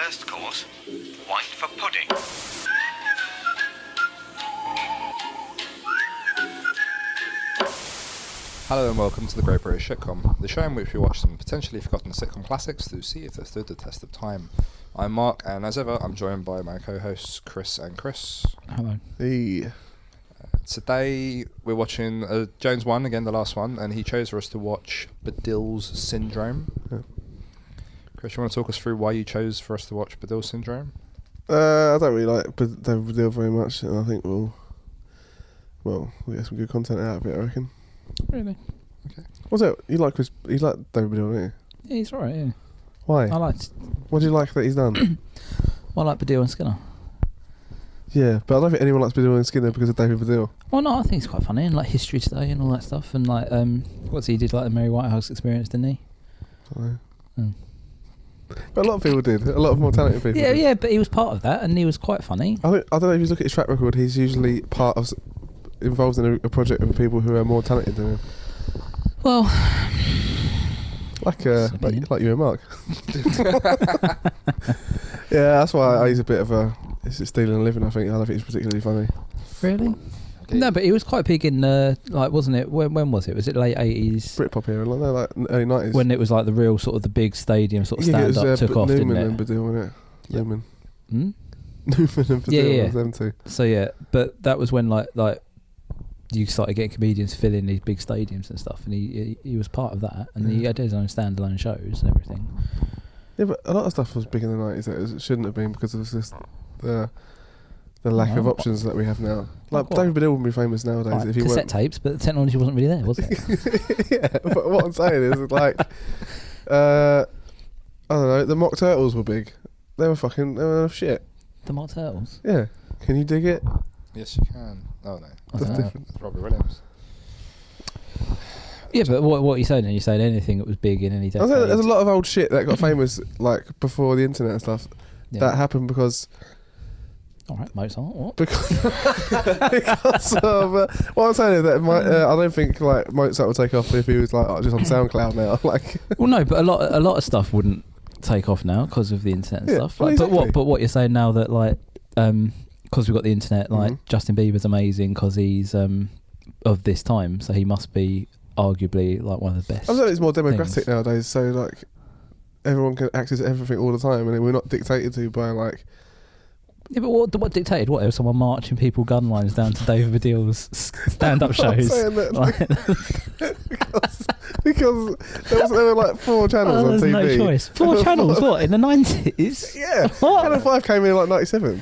First course, white for pudding. Hello and welcome to the Great British Shitcom, the show in which we watch some potentially forgotten sitcom classics to see if they stood the test of time. I'm Mark, and as ever, I'm joined by my co-hosts Chris and Chris. Hello. Hey. Today we're watching Jones won again, the last one, and he chose for us to watch Baddiel's Syndrome. Yeah. Chris, you want to talk us through why you chose for us to watch Baddiel's Syndrome? I don't really like David Baddiel very much, and I think we'll get some good content out of it, I reckon. Really? Okay. What's it? You like David Baddiel, don't you? Yeah, he's alright, yeah. Why? What do you like that he's done? Well, I like Baddiel and Skinner. Yeah, but I don't think anyone likes Baddiel and Skinner because of David Baddiel. Well, no, I think he's quite funny, and like History Today and all that stuff, and like, what's he did, like the Mary Whitehouse Experience, didn't he? But a lot of people did. A lot of more talented people did. Yeah, but he was part of that, and he was quite funny. I don't know if you look at his track record, he's usually involved in a project with people who are more talented than him. Well, like you and Mark. Yeah, that's why he's a bit of a stealing a living. I don't think he's particularly funny. Really? Okay. No, but he was quite big in like, wasn't it? When was it? Was it late 80s? Britpop era, like early 90s. When it was like the real sort of the big stadium sort of stand up took off, Newman didn't it? and Baddiel, wasn't it? Yep. Newman. Hmm? Newman and Baddiel, was them two. So yeah, but that was when like you started getting comedians filling these big stadiums and stuff, and he was part of that, and he had his own standalone shows and everything. Yeah, but a lot of stuff was big in the 90s that it shouldn't have been because of just the lack of options that we have now. Like what? David Baddiel wouldn't be famous nowadays Like if he cassette weren't. tapes, but the technology wasn't really there, was it? Yeah, but what I'm saying is like, I don't know, the Mock Turtles were big. They were shit. The Mock Turtles. Yeah. Can you dig it? Yes, you can. Oh no, That's different. That's Robbie Williams. Yeah, but what are you saying? Are you saying anything that was big in any I decade? was saying there's a lot of old shit that got famous like before the internet and stuff. Yeah. That happened because All right, Mozart. What? because of what I'm saying is that I don't think like Mozart would take off if he was like just on SoundCloud now. Like, Well, no, but a lot of stuff wouldn't take off now because of the internet and Yeah, stuff. well, Like, exactly. But what you're saying now that like because we've got the internet, like Justin Bieber's amazing because he's of this time, so he must be arguably like one of the best. I'm saying it's more democratic things. nowadays, so like everyone can access everything all the time, and we're not dictated to by like. Yeah, but what dictated what? There was someone marching people gun lines down to David Baddiel's stand-up I'm shows. saying that, Like- because there were like 4 channels on there's TV. no choice. 4 channels, what, in the 90s? Yeah, What? Channel 5 came in like 97.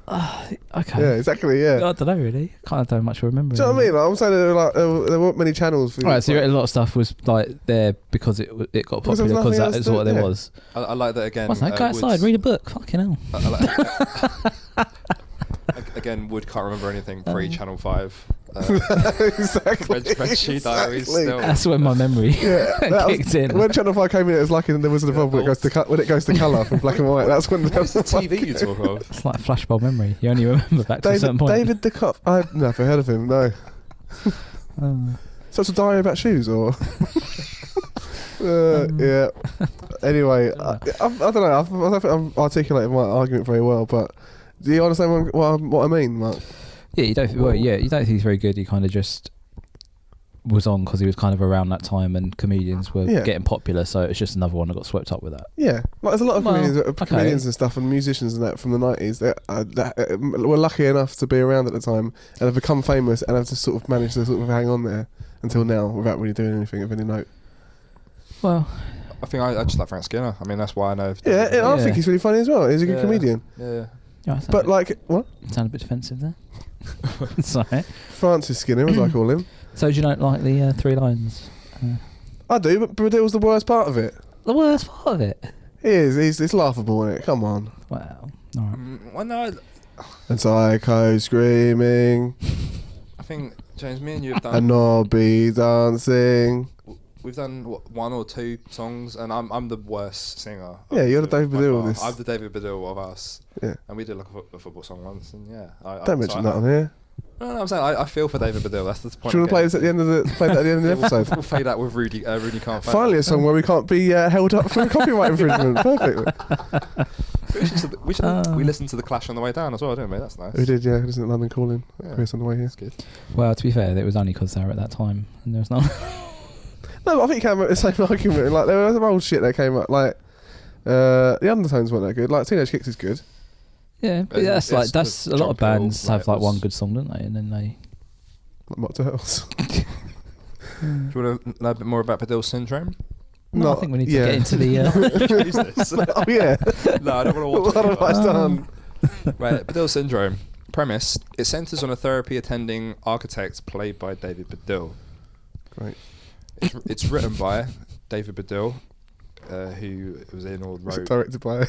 Okay. Yeah, exactly. Yeah. I don't know, really. Can't don't much remember. Do you know what I mean? Like, I'm saying there weren't many channels. For Right, so you reckon a lot of stuff was like there because it got Because there was popular because nothing that else is what to- there yeah. was. I like that again. What's that? Go outside, read a book. Fucking hell. Again, Wood can't remember anything pre-Channel 5. Exactly. Spreadsheet diaries Exactly. still. That's when my memory That was- kicked in. When Channel 5 came in, it was like in The Wizard of Oz when it goes to colour from black and white. That's when What is the TV you talk of? It's like flashbulb memory. You only remember back to a certain point. David the Cop. I've never heard of him. No. So it's a diary about shoes, or? Yeah. Anyway, I don't know. I don't think I'm articulating my argument very well, but do you understand what I mean, Mark? Yeah, you don't think he's very good. He kind of just was on because he was kind of around that time and comedians were getting popular, so it's just another one that got swept up with that. Yeah, like there's a lot of comedians, okay. comedians and stuff and musicians and that from the 90s that were lucky enough to be around at the time and have become famous and have just sort of managed to sort of hang on there until now without really doing anything of any note. Well, I think I just like Frank Skinner. I mean, that's why I know. I think he's really funny as well. He's a good comedian. Yeah. But like, what? Sound a bit defensive there. Sorry. Francis Skinner, as I call him. So do you don't like the 3 lines? I do, but Baddiel's the worst part of it. The worst part of it. He is. It's laughable, isn't it? Come on. Wow. All right. Well, no, And Psycho screaming. I think James, me and you have done. And Nobby dancing. We've done 1 or 2 songs, and I'm the worst singer. Yeah, you're the David by Baddiel far. of this. I'm the David Baddiel of us. Yeah. And we did like a football song once, and yeah. Don't mention that on here. No, I'm saying I feel for David Baddiel. That's the point. Do you want to play this at the end of the episode? We'll fade out with Rooney can't. Finally, a song where we can't be held up for copyright infringement. Perfect. We listened to the Clash on the way down as well, didn't we? That's nice. We did, yeah. Isn't it London Calling? Yeah. Chris on the way here. That's good. Well, to be fair, it was only because they were at that time, and there was no. No, but I think you came up with the same argument. Like, there was some old shit that came up. Like, the undertones weren't that good. Like, Teenage Kicks is good. Yeah, but that's a lot of bands have like one good song, don't they? And then they. Like Mock Turtles. Do you want to know a bit more about Baddiel syndrome? No, I think we need to get into the. Use this. Oh, yeah. No, I don't want to watch. What have I done? Right, Baddiel syndrome. Premise: it centres on a therapy attending architect played by David Baddiel. Great. It's written by David Baddiel, who was in or wrote. Directed by.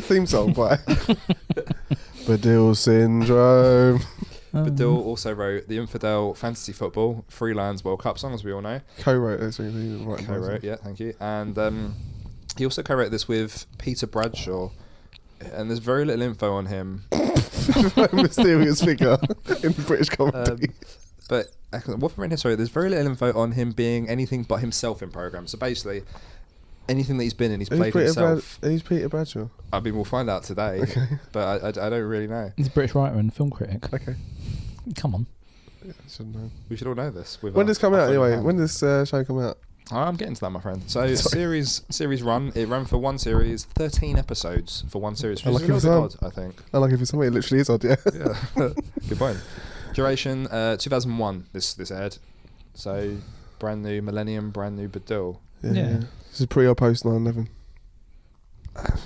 Theme song by. Baddiel syndrome. Baddiel also wrote the Infidel Fantasy Football Freelance World Cup song, as we all know. Co-wrote this. Co-wrote, yeah, thank you. And he also co-wrote this with Peter Bradshaw, and there's very little info on him. Mysterious figure in British comedy. But what from here, sorry, there's very little info on him being anything but himself in programs. So basically, anything that he's been in, he's played himself. Who's Peter Bradshaw? I mean, we'll find out today. Okay. But I don't really know. He's a British writer and film critic. Okay. Come on. Yeah, I should know. We should all know this. When does it come out anyway? When does show come out? I'm getting to that, my friend. So series run. It ran for one series, 13 episodes for one series, which is a little bit odd, I think. I like it for somebody. It literally is odd, yeah. Yeah. Good point. Duration 2001. This aired. So brand new millennium, brand new Baddiel. Yeah. This is pre or post 9/11.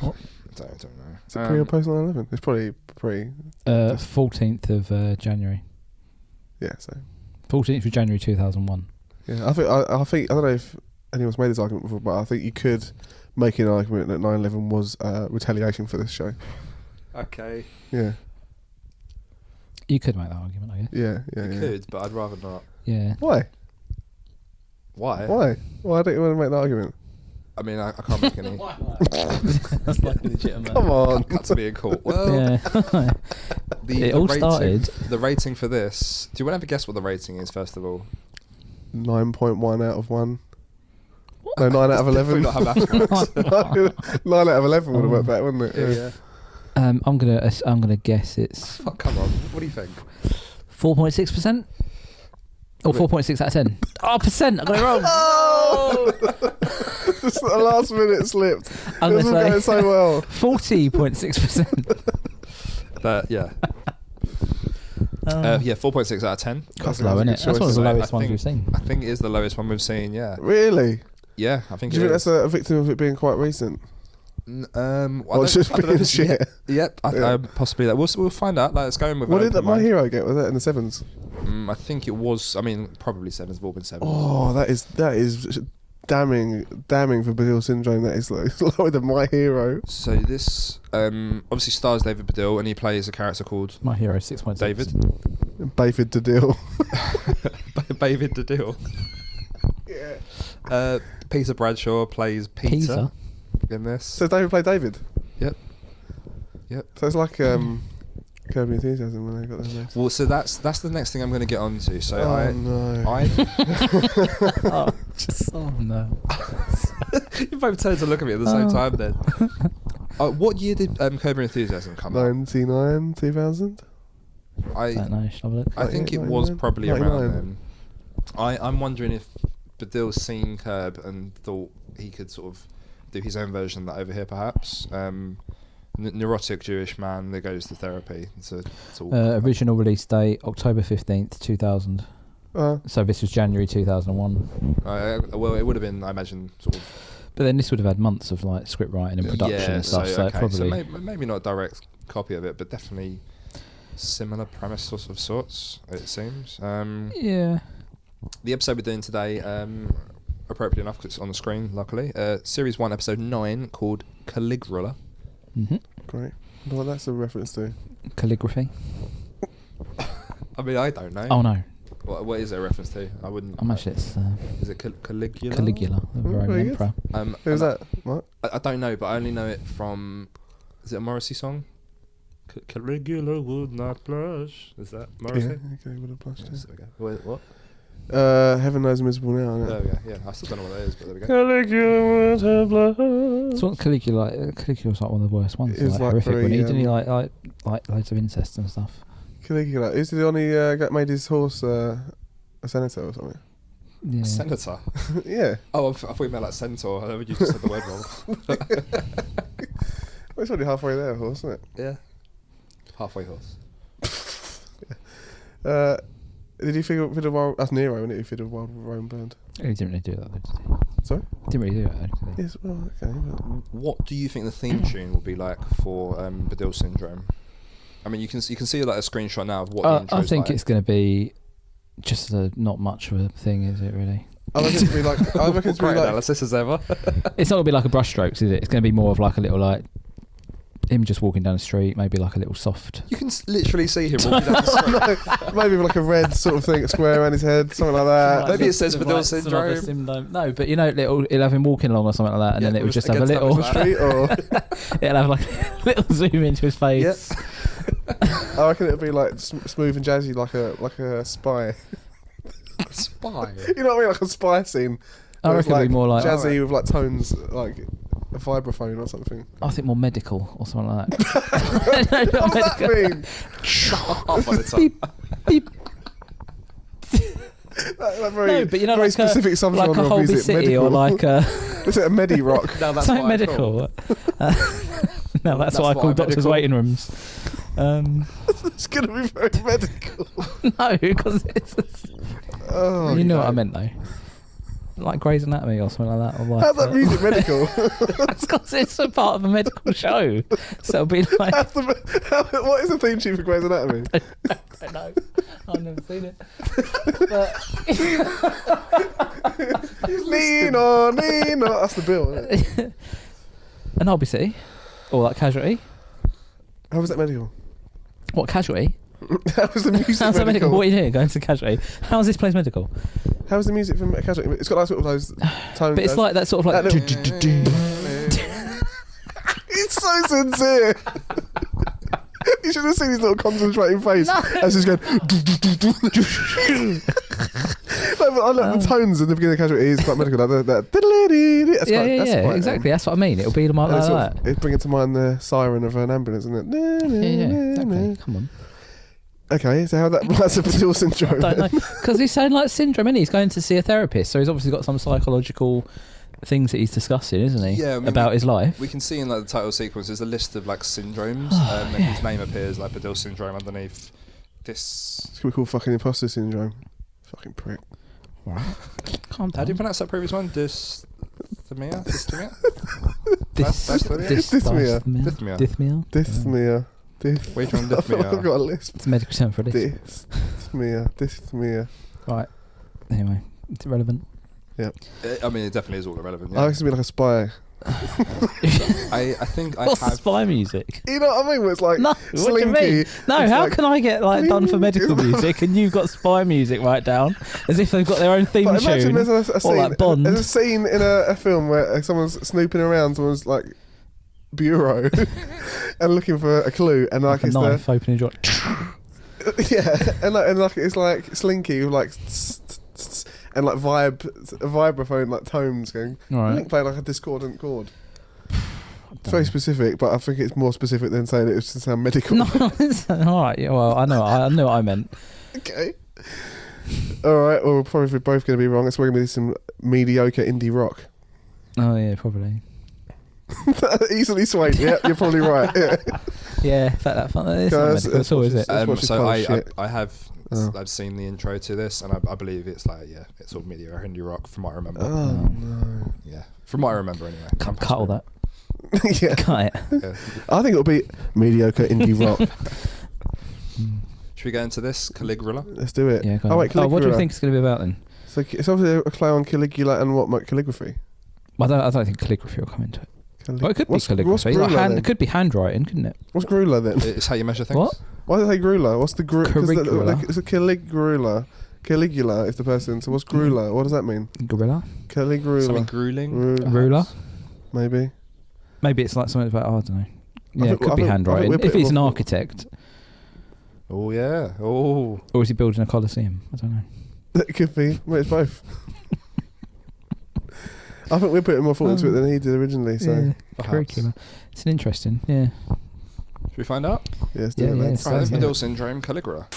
What? I don't know. Is it pre or post 9/11? It's probably pre. 14th of January. Yeah, so. 14th of January 2001. Yeah, I think I don't know if anyone's made this argument before, but I think you could make an argument that 9/11 was retaliation for this show. Okay. Yeah. You could make that argument, I guess. Yeah. You could, but I'd rather not. Yeah. Why? Why? Why don't you want to make that argument? I mean, I can't make any. That's like legitimate. Come on. Cut to be in court. Well, Yeah. It all started. The rating for this. Do you want to have a guess what the rating is, first of all? 9.1 out of 1. No, 9 out of 11. Definitely not how maths works. 9 out of 11 would have worked better, wouldn't it? Yeah. I'm gonna guess it's Oh, come on. What do you think? 4.6%. Or 4.6 out of 10. Oh, percent! I got it wrong. Oh! Just the last minute slipped. I'm It was all gonna going say so well. 40.6%. But yeah. Yeah, 4.6 out of 10. That's I low, think isn't it? it's That's one of the choice. lowest I ones think- we've seen. I think it is the lowest one we've seen, yeah. Really? Yeah, I think Do you it think is. that's a victim of it being quite recent? Well, It's just I don't know being if it's shit. Yep, Yeah. possibly that. We'll find out. Like, let's go in with What an did open My mind. Hero get? Was that in the 7s? I think it was. I mean, probably 7s. Have all been 7s. Oh, that is damning for Baddiel syndrome. That is like lower than My Hero. So this obviously stars David Baddiel, and he plays a character called My hero 6.6. David. David Baddiel. David Baddiel. Yeah. Peter Bradshaw plays Peter in this. So David played David. Yep. So it's like Curb Your Enthusiasm when they got their names. Well, so that's the next thing I'm going to get onto. So no. Oh no. You both turned to look at me at the same time then. What year did Curb Your Enthusiasm come out? 99, 2000. I don't know. Shall I have a look? I think it 99? was probably around 99. then. I'm wondering if Baddiel's seen Curb and thought he could sort of do his own version of that over here, perhaps. Neurotic Jewish man that goes to therapy. It's all Original release date October 15th, 2000. So this was January 2001. well, it would have been, I imagine, sort of. But then this would have had months of like script writing and production and stuff. So it probably. So maybe not a direct copy of it, but definitely similar premise of sorts. It seems. Yeah. The episode we're doing today, appropriate enough because it's on the screen, luckily. Series 1, episode 9, called Calligrula. Mm-hmm. Great. Well, that's a reference to. Calligraphy. I mean, I don't know. Oh no. What is it a reference to? I wouldn't. I'm actually it's Is it Calligrula? Caligula, the Roman very good. emperor. Who's that? What? I don't know, but I only know it from. Is it a Morrissey song? Calligrula would not blush. Is that Morrissey? Yeah, okay, with a blush. Yes, there we go. Wait, what? Heaven Knows Invisible Now. Isn't There it? we go. Yeah, I still don't know what that is, but there we go. Caligula would have blush. So what Caligula's like one of the worst ones. It was Like like horrific. very, When he didn't he like loads of incest and stuff. Caligula. Is he the one who made his horse a senator or something? Yeah. Senator. Yeah. Oh, I thought you meant like centaur. I know you just said the word wrong. Well, it's only halfway there, horse, isn't it? Yeah. Halfway horse. Did you figure the wild? That's Nero, isn't it? Who figured Wild Rome burned? He didn't really do that though, did he? Sorry? Didn't really do that though, did he? Yes. Well, okay. But What do you think the theme tune will be like for Baddiel syndrome? I mean, you can see like a screenshot now of what the intro I is think like. it's going to be just not much of a thing, is it really? I reckon it's be like. I reckon it's be Great like. analysis as ever. It's not going to be like a brushstrokes, is it? It's going to be more of like a little like him just walking down the street, maybe like a little soft. You can literally see him walking down the street. Maybe with like a red sort of thing, square around his head, something like that. Maybe it says Sort of Baddiel like some other syndrome. No, but you know, it'll have him walking along or something like that, and Yeah, then it would just have a against that little. little Street or It'll have like a little zoom into his face. I reckon it'll be like smooth and jazzy, like a spy. Spy. You know what I mean? Like a spy scene. I where it's reckon it'll be more like. jazzy with like tones, like a vibraphone or something. I think more medical or something like that. No, What not does that mean? Half by the time. Beep, beep. That very, No, but you know, very like specific a subgenre of Holby music. City medical. or like a Is it a medi rock? No, that's something what I call. medical. No, that's what I call doctors' medical. waiting rooms. It's gonna be very medical. No, because it's. Oh, You know what I meant though. Like Grey's Anatomy or something like that. Or like, how's that music medical? That's because it's a part of a medical show. So it'll be like. What is the theme tune for Grey's Anatomy? I don't know. I've never seen it. But Nino, Nino. That's the bill, isn't it? an Holby City, or like Casualty. How was that medical? What Casualty? How was the music How's that medical? medical? What are you doing? Going to Casualty? How's this place medical? How was the music from Casualty? It's got like sort of those tones. But it's like that sort of like. that He's so sincere. You should have seen his little concentrating face as he's going. No, but I like the tones at the beginning of Casualty is quite medical. Like that. That's Yeah, quite, that's yeah, quite, exactly. That's what I mean. It'll be like that. It's bringing to mind the siren of an ambulance, isn't it? Yeah, exactly. Come on. Okay, so how that's a Baddiel syndrome? Don't know. Because he's saying like syndrome, and he's going to see a therapist, so he's obviously got some psychological things that he's discussing, isn't he? Yeah, I mean, about his life. We can see in like the title sequence there's a list of like syndromes, and his name appears like Baddiel syndrome underneath this. It's gonna be called fucking imposter syndrome. Fucking prick. Right. Calm How down. do you pronounce that previous one? Dysthymia? Dysthymia? Dysthymia. Dysthymia. Wait Wait on I've got dysthymia. a lisp. It's a medical term for this. Dysthymia. Right. Anyway, it's irrelevant. I mean, it definitely is all irrelevant. I Yeah. used to be like a spy. I think I What's have. spy music? You know what I mean? Where it's like No, what do you slinky. mean? No, It's how like- can I get like done for medical music and you've got spy music right down as if they've got their own theme But imagine tune? there's a Or scene. like Bond. There's a scene in a film where someone's snooping around someone's like bureau and looking for a clue, and like a it's knife opening your. and like it's like slinky with like and like vibraphone like tones going. Right. Play like a discordant chord. It's very specific, but I think it's more specific than saying it to sound medical. No, it's all right. Yeah, well, I know what I meant. Okay. All right. Well, we're probably both going to be wrong. It's going to be some mediocre indie rock. Oh yeah, probably. Easily swayed. Yeah, you're probably right. Yeah. Yeah, in fact, that fun. It's not Guys, medical at all, is it? Let's watch this So pile of I shit. have Oh. I've seen the intro to this, and I believe it's like it's all mediocre indie rock from what I remember. Oh no. Yeah, from what I remember anyway. Cut all that. Yeah. Cut it. Yeah. I think it'll be mediocre indie rock. Should we go into this Calligrula? Let's do it. Yeah. Go Oh on. wait, Oh, what do you Calligrula. think it's going to be about then? So it's obviously a play on Caligula and what calligraphy. Well, I don't think calligraphy will come into it. Well, it could be What's calligraphy. Like Grula then? it could be handwriting, couldn't it? What's Grula then? It's how you measure things. What? Why do they say Grula? What's the Caligula. It's a Caligula. Caligula is the person. So what's Grula? What does that mean? Gorilla? Something Caligula. grueling. Ruler? Maybe. Maybe it's like something about, I don't know. Yeah, it could be handwriting. If he's an architect. Oh yeah. Oh. Or is he building a coliseum? I don't know. It could be. Well, it's both. I think we're putting more thought into it than he did originally. So curriculum. It's an interesting. Yeah. Should we find out? Yeah, let's do it. Right, Baddiel syndrome, Calligrula.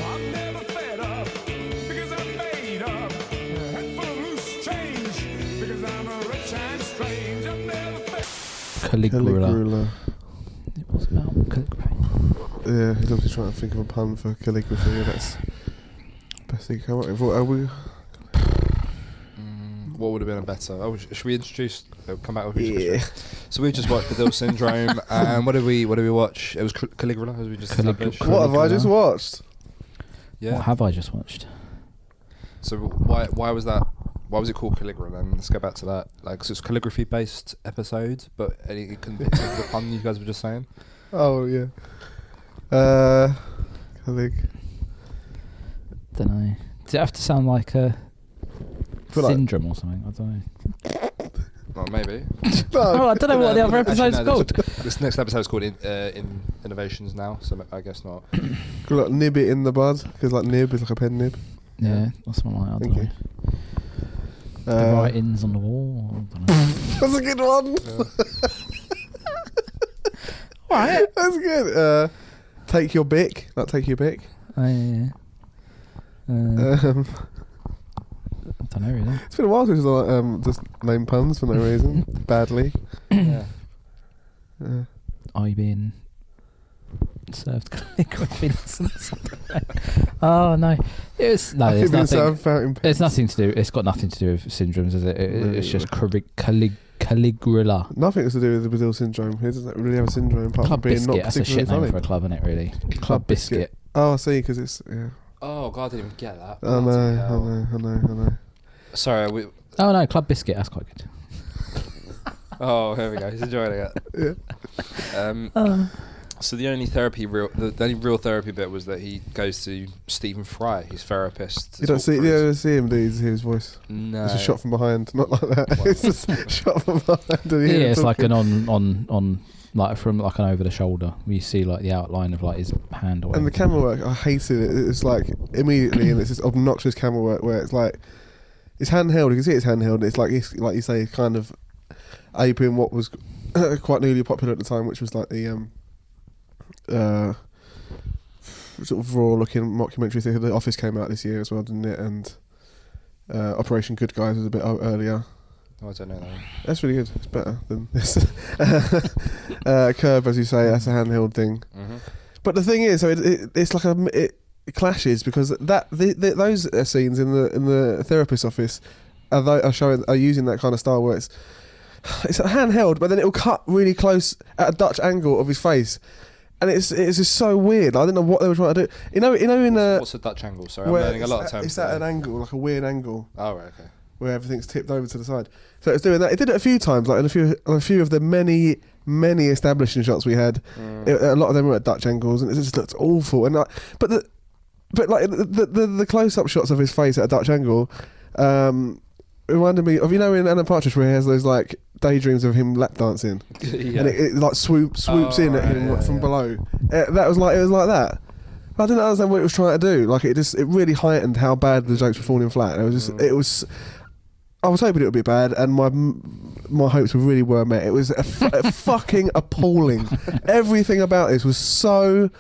I'm never fed up because I'm made up. Head full of loose change because I'm a rich and strange. I'm never fed Calligrula. What's about calligraphy? Yeah, he's obviously trying to think of a pun for calligraphy. Yeah, that's best thing to come up with. What are we? What would have been a better? Oh, should we introduce? Come back with So we've just watched Baddiel syndrome, and what did we watch? It was Calligrula, as we just established. What have I just watched? Yeah. What have I just watched? So why was that? Why was it called Calligrula? Then let's go back to that. Like, so it's calligraphy based episode, but it couldn't be the pun you guys were just saying. Oh yeah. Don't know. Does it have to sound like a syndrome or something? I don't know. Well, maybe. Oh, I don't know what the other episode's called. This next episode is called in Innovations Now, so I guess not. Could like nib it in the bud, because like nib is like a pen nib. Yeah, or something like that. I don't know. The writings on the wall. I don't know. That's a good one. Alright. That's good. Take your bic. Like take your bic. Oh, yeah. I don't know really. It's been a while since I just name puns for no reason. Badly. Yeah. Are you being served calligraphy lessons? Oh no, there's nothing. There's nothing to do. It's got nothing to do with syndromes, is it? It's just Calligrula. Nothing to do with the Baddiel syndrome. He doesn't really have a syndrome apart Club from being biscuit. not That's a particularly shit name funny. for a club, isn't it? Really. Club biscuit. Oh, I see. Because it's Oh god, I didn't even get that. I know. Sorry, we. Oh no, Club biscuit. That's quite good. Oh, here we go. He's enjoying it. Yeah. So the only real therapy bit was that he goes to Stephen Fry, his therapist. You don't see him, do you? You hear his voice. No. It's a shot from behind, not like that. It's just a shot from behind. Yeah, it's like an on like from like an over the shoulder. You see like the outline of like his hand. Or and the camera work, I hated it. It's like immediately, and it's this obnoxious camera work where it's like it's handheld. You can see it's handheld. It's like you say, kind of aping what was quite newly popular at the time, which was like the sort of raw looking mockumentary thing. The Office came out this year as well, didn't it? And Operation Good Guys was a bit earlier. Oh, I don't know that one. That's really good. It's better than this. Curve, as you say, that's a handheld thing. Mm-hmm. But the thing is, so it's like it clashes because those scenes in the therapist's office are using that kind of style where it's a handheld, but then it'll cut really close at a Dutch angle of his face. And it's just so weird. I don't know what they were trying to do. You know in what's a Dutch angle? Sorry, I'm learning a lot of terms. It's at an angle, like a weird angle. Oh right, okay. Where everything's tipped over to the side. So it's doing that. It did it a few times, like in a few of the many establishing shots we had. A lot of them were at Dutch angles, and it just looked awful. And but the close up shots of his face at a Dutch angle reminded me of in Anna Partridge where he has those like daydreams of him lap dancing, Yeah. and it like swoops in at him from below. It was like that. I didn't understand what it was trying to do. Like it really heightened how bad the jokes were falling flat. It was I was hoping it would be bad, and my hopes really were met. It was fucking appalling. Everything about this was so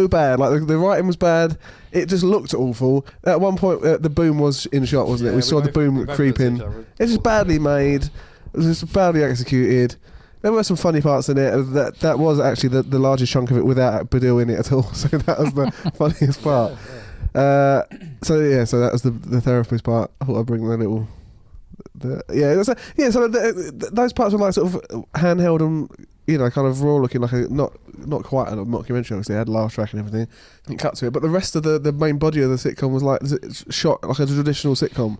bad. Like the writing was bad. It just looked awful. At one point, the boom was in shot, wasn't it? We saw the boom creep in. It's just badly made. It was just badly executed. There were some funny parts in it. That was actually the largest chunk of it without Baddiel in it at all. So that was the funniest part. So that was the therapist part. I thought I'd bring the little. So those parts were like sort of handheld and kind of raw looking, like not quite a mockumentary. Obviously, it had a laugh track and everything. Didn't cut to it, but the rest of the main body of the sitcom was like shot like a traditional sitcom.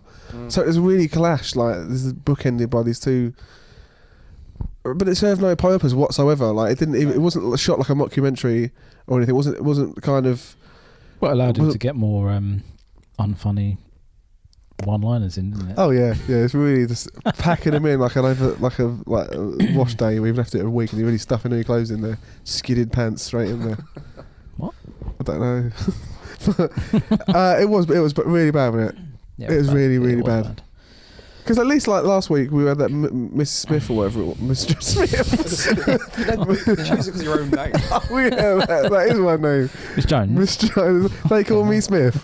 So it was really clashed. Like this is bookended by these two. But it served no purpose whatsoever. Like it didn't. It wasn't shot like a mockumentary or anything. It wasn't kind of. What allowed him to get more unfunny one-liners in, isn't it? Oh yeah, it's really just packing them in like a wash day. We've left it a week and you're really stuffing new clothes in there, skidded pants straight in there. What? I don't know. It was really bad, wasn't it? Yeah, it was bad. really It was bad. Because at least like last week we had that Miss Smith or whatever it was. Mr. Smith. Choose it because your own name. Oh yeah, that is my name. Miss Jones. Miss Jones. They call me Smith.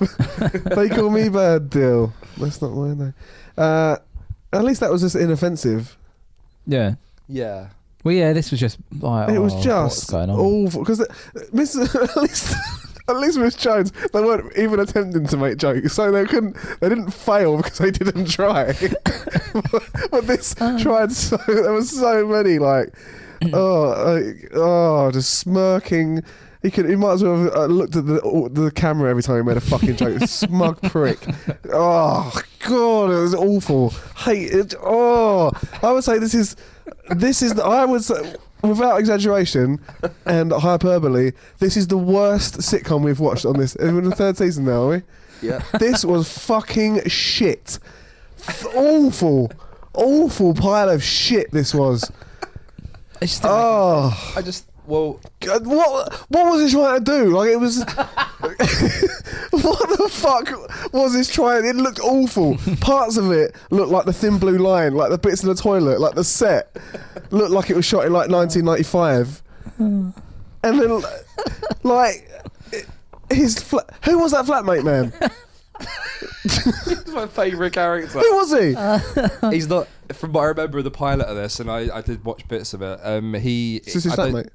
They call me Baddiel. That's not my name. At least that was just inoffensive. Yeah. Yeah. Well, yeah, this was just like... It was what's just going on? awful. Because at least Miss Jones, they weren't even attempting to make jokes, so they didn't fail because they didn't try. But this tried so. There was so many just smirking. He might as well have looked at the camera every time he made a fucking joke. Smug prick. Oh god, it was awful. Hate it. Oh, I would say this is. I would say, without exaggeration and hyperbole, this is the worst sitcom we've watched on this. We're in the third season now, are we? Yeah. This was fucking shit. Awful pile of shit. This was. It's just Well, what was he trying to do? Like it was. What the fuck was this trying? It looked awful. Parts of it looked like the Thin Blue Line, like the bits in the toilet, like the set looked like it was shot in like 1995. And then, like, who was that flatmate man? he's my favourite character. Who was he? He's not. From what I remember of the pilot of this, and I did watch bits of it. Is this his flatmate?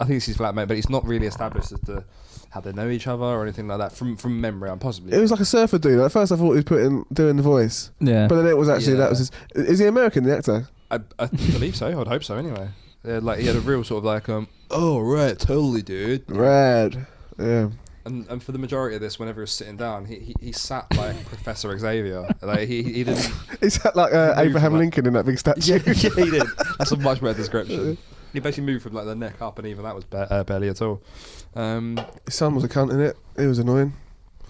I think it's his flatmate, but it's not really established as to how they know each other or anything like that. From memory, I'm possibly. It was like a surfer dude. At first, I thought he was doing the voice. Yeah. But then it was actually Yeah. that was his. Is he American, the actor? I believe so. I'd hope so. Anyway, like he had a real sort of like oh right, totally, dude. Rad. Yeah. And for the majority of this, whenever he was sitting down, he sat like Professor Xavier. Like he didn't. He sat like Abraham Lincoln in that big statue. Yeah, he did. That's a much better description. He basically moved from like the neck up, and even that was barely at all. His son was a cunt in it. It was annoying.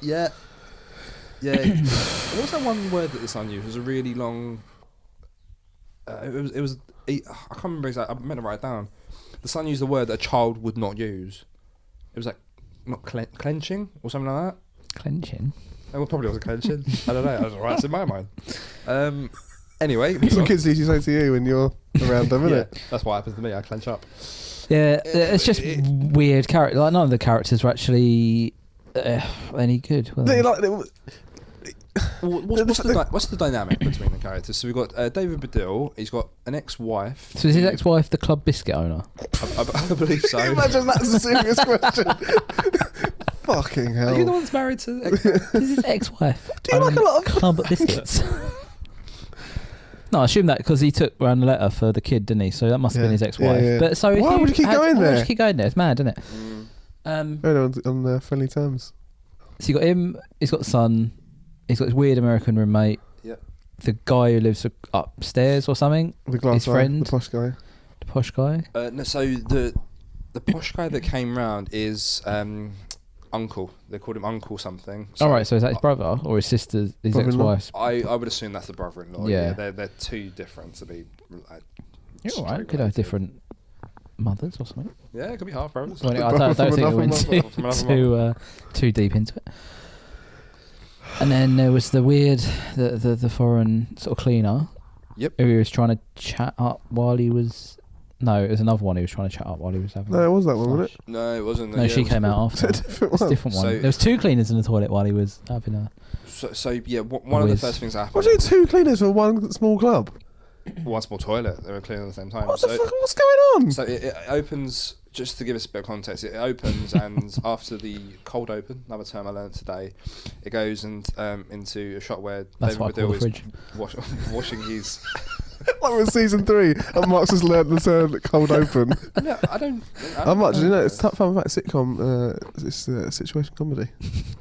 Yeah. Yeah. What was that one word that the son used? It was a really long. It was. I can't remember exactly. I meant to write it down. The son used a word that a child would not use. It was like not clenching or something like that. Clenching? It probably wasn't clenching. I don't know. I was right. It's in my mind. Anyway, That's what kids usually say to you when you're around them, isn't it? That's what happens to me. I clench up. Yeah, it's just weird character. Like none of the characters were actually any good. Were they? What's the dynamic between the characters? So we've got David Baddiel. He's got an ex-wife. So is his ex-wife the Club Biscuit owner? I believe so. Imagine that's a serious question. Fucking hell. Are you the one that's married to? Is his ex-wife? Do you like a lot of Club Biscuits? No, I assume that because he took around the letter for the kid, didn't he? So that must have been his ex-wife. Yeah. But so Why would you keep going why there? would you keep going there? It's mad, isn't it? On friendly terms. So you got him. He's got the son. He's got his weird American roommate. Yep. The guy who lives upstairs or something. The glass his eye, friend. the posh guy. The posh guy. No, so the posh guy that came round is Uncle. They called him Uncle something. So All right. So is that his brother or his sister? His Brother-in-law? ex-wife's. I would assume that's the brother-in-law. Yeah. They're too different to be. You're all right. Could have different mothers or something. Yeah, it could be half brothers. Well, I don't think another we went mother. too deep into it. And then there was the weird, the foreign sort of cleaner. Yep. Who he was trying to chat up while he was. No, it was another one he was trying to chat up while he was having. No, it was that one, wasn't it? No, it wasn't. No, she came out after. It's a different It's a one. different one. So- There was two cleaners in the toilet while he was having a. So yeah, one of the whiz. first things that happened. What do you do, two cleaners for one small club? One small toilet. They were cleaning at the same time. What the fuck? What's going on? So it opens, just to give us a bit of context, it opens and after the cold open, another term I learned today, it goes and into a shot where That's David what I call Baddiel the is fridge. washing his... Like with season 3, and Mark's just learned the term cold open. No, I don't How much? You know, it's tough fun fact sitcom. It's situation comedy.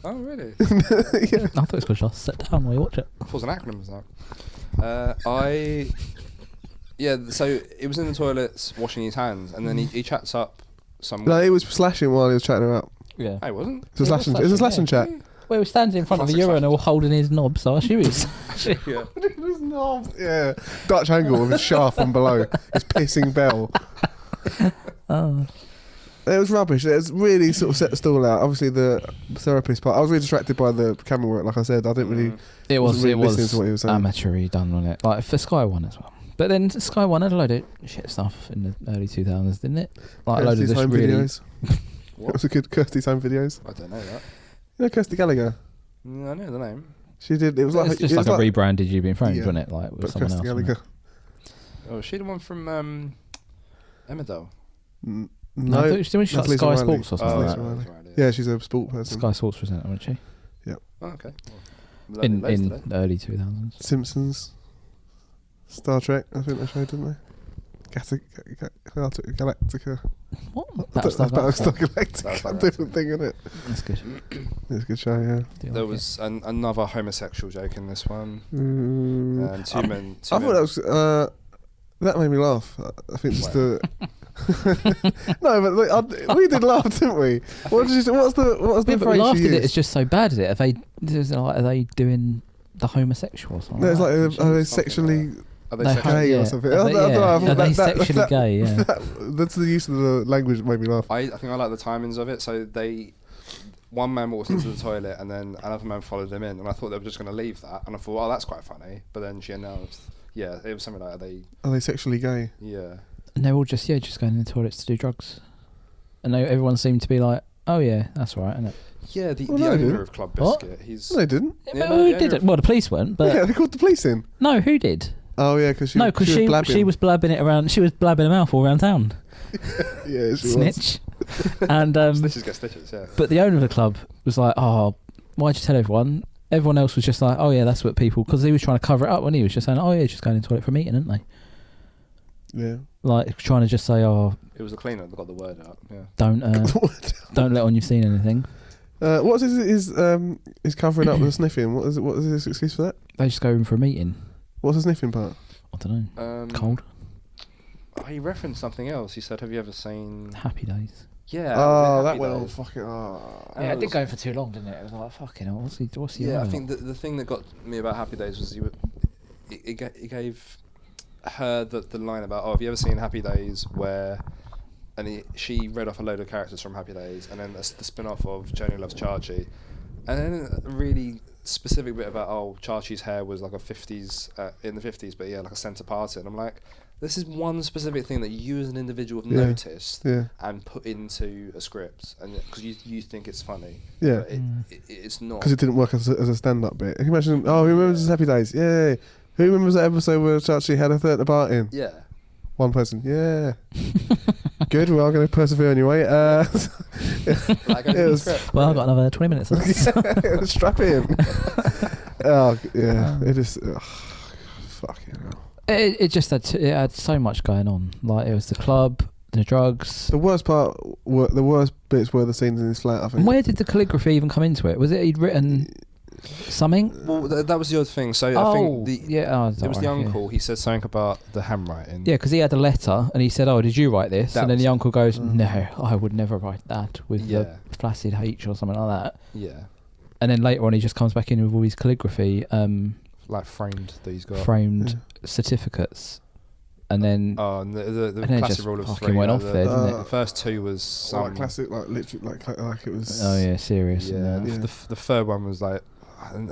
Oh, really? Yeah. I thought it was because just sit down while you watch it. I thought it was an acronym, is that? Yeah, so it was in the toilets washing his hands, and then he chats up some... No, he was slashing while he was chatting her up. Yeah. I wasn't. It's a slashing. It's a slashing chat. Well, he was standing in front of a urinal holding his knob, so I assume it's. Yeah. His knob. Yeah. Dutch angle with his shaft from below. His pissing bell. Oh. It was rubbish. It was really sort of set the stall out. Obviously, the therapist part. I was really distracted by the camera work. Like I said, I didn't really. Wasn't really listening to what he was saying. amateur-y done on it, like for Sky One as well. But then Sky One had a load of shit stuff in the early 2000s, didn't it? Like a load of Kirsty's this home really. videos. What was a good Kirsty's home videos? I don't know that. You know Kirsty Gallagher. I know the name. She did. It was like It's just like a rebranded You Being Framed, Yeah. wasn't it? Like with but someone Kirsty else. wasn't it? Gallagher. Oh, is she the one from Emmerdale? No, I thought she was like That's Lisa Sky Riley. Sports or something Lisa like that. Riley. that's right, Yeah, she's a sport person. Sky Sports presenter, wasn't she? Oh, okay. Well, In learning loads today. early 2000s. Simpsons, Star Trek. I think they showed, didn't they? Galactica. What? That's Battlestar Battlestar Galactica. Galactica. A different thing, isn't it? That's good. It's a good show, yeah. Do you There like was another homosexual joke in this one. Two men. I thought that was that made me laugh. I think just the no, but we did laugh, didn't we? What did you? What's the Yeah, but we phrase laughed you at it. used? It's just so bad at it. Are they doing the homosexual or something? No, it's like that? are they sexually Are they No, sexual? gay yeah. or something? Are I they, don't know, I yeah. thought Are they that- sexually that- gay? Yeah. That's the use of the language that made me laugh. I think I like the timings of it. So one man walked into the toilet and then another man followed him in, and I thought they were just going to leave that, and I thought, oh, that's quite funny. But then she announced, yeah, it was something like Are they sexually gay? yeah. And they're all just going in the toilets to do drugs. And everyone seemed to be like, oh yeah, that's all right, isn't it? Yeah, the Well, no, they owner didn't. of Club What? Biscuit, he's... No, they didn't. Yeah, well, no, who the owner didn't? of- Well, the police went, but Yeah, they called the police in. no, who did? Oh yeah, because No, because she blabbing. was blabbing it around. She was blabbing a mouth all around town. Yeah, she was. Snitch. And Snitches get stitches, yeah. but the owner of the club was like, "Oh, why'd you tell everyone?" Everyone else was just like, "Oh yeah, that's what people," because he was trying to cover it up when he was just saying, "Oh yeah, just going into the toilet for a meeting, didn't they?" Yeah. Like trying to just say, "Oh, It was a cleaner that got the word out, yeah. don't let on you've seen anything." What's his covering up with the sniffing? What is his excuse for that? They just go in for a meeting. What's the sniffing part? I don't know. Cold. He referenced something else. He said, have you ever seen... Happy days. Yeah. Oh, was it that Happy went on Days? fucking. Yeah, it didn't go in for too long, didn't it? It was like, fucking hell, what's he Yeah, I on think about? the thing that got me about Happy Days was he gave her the line about, oh, have you ever seen Happy Days where... And she read off a load of characters from Happy Days, and then the spin-off of Joni Loves Chachi, and then a really specific bit about, oh, Chachi's hair was like a 50s, in the 50s, but yeah, like a centre parted. And I'm like, this is one specific thing that you as an individual have noticed and put into a script, and because you think it's funny, Yeah. but it's not. Because it didn't work as a stand-up bit. Can you imagine? Oh, who remembers his Happy Days? Yeah. Who remembers that episode where Chachi had a third part in? Yeah. One person. Yeah. Good. We are going to persevere anyway. Like, It was- Well, I've got another 20 minutes of this. Strap in. Oh yeah. It is. Fucking hell. It just had it had so much going on. Like it was the club, the drugs. The worst bits were the scenes in his flat. I think. And where did the calligraphy even come into it? Was it he'd written something? Well, that was the other thing. So I think it was the uncle. Yeah. He said something about the handwriting. Yeah, because he had a letter and he said, "Oh, did you write this?" That and then was the uncle goes, "No, I would never write that with the Yeah. flaccid H or something like that." Yeah. And then later on, he just comes back in with all his calligraphy, Like framed that he's got. framed certificates, and then Oh, and the and then it classic just rule of fucking three. went like off the, there, didn't the it? first two was some. Like classic, like literally, like it was. Oh yeah, serious. Yeah. and that. The third one was like. And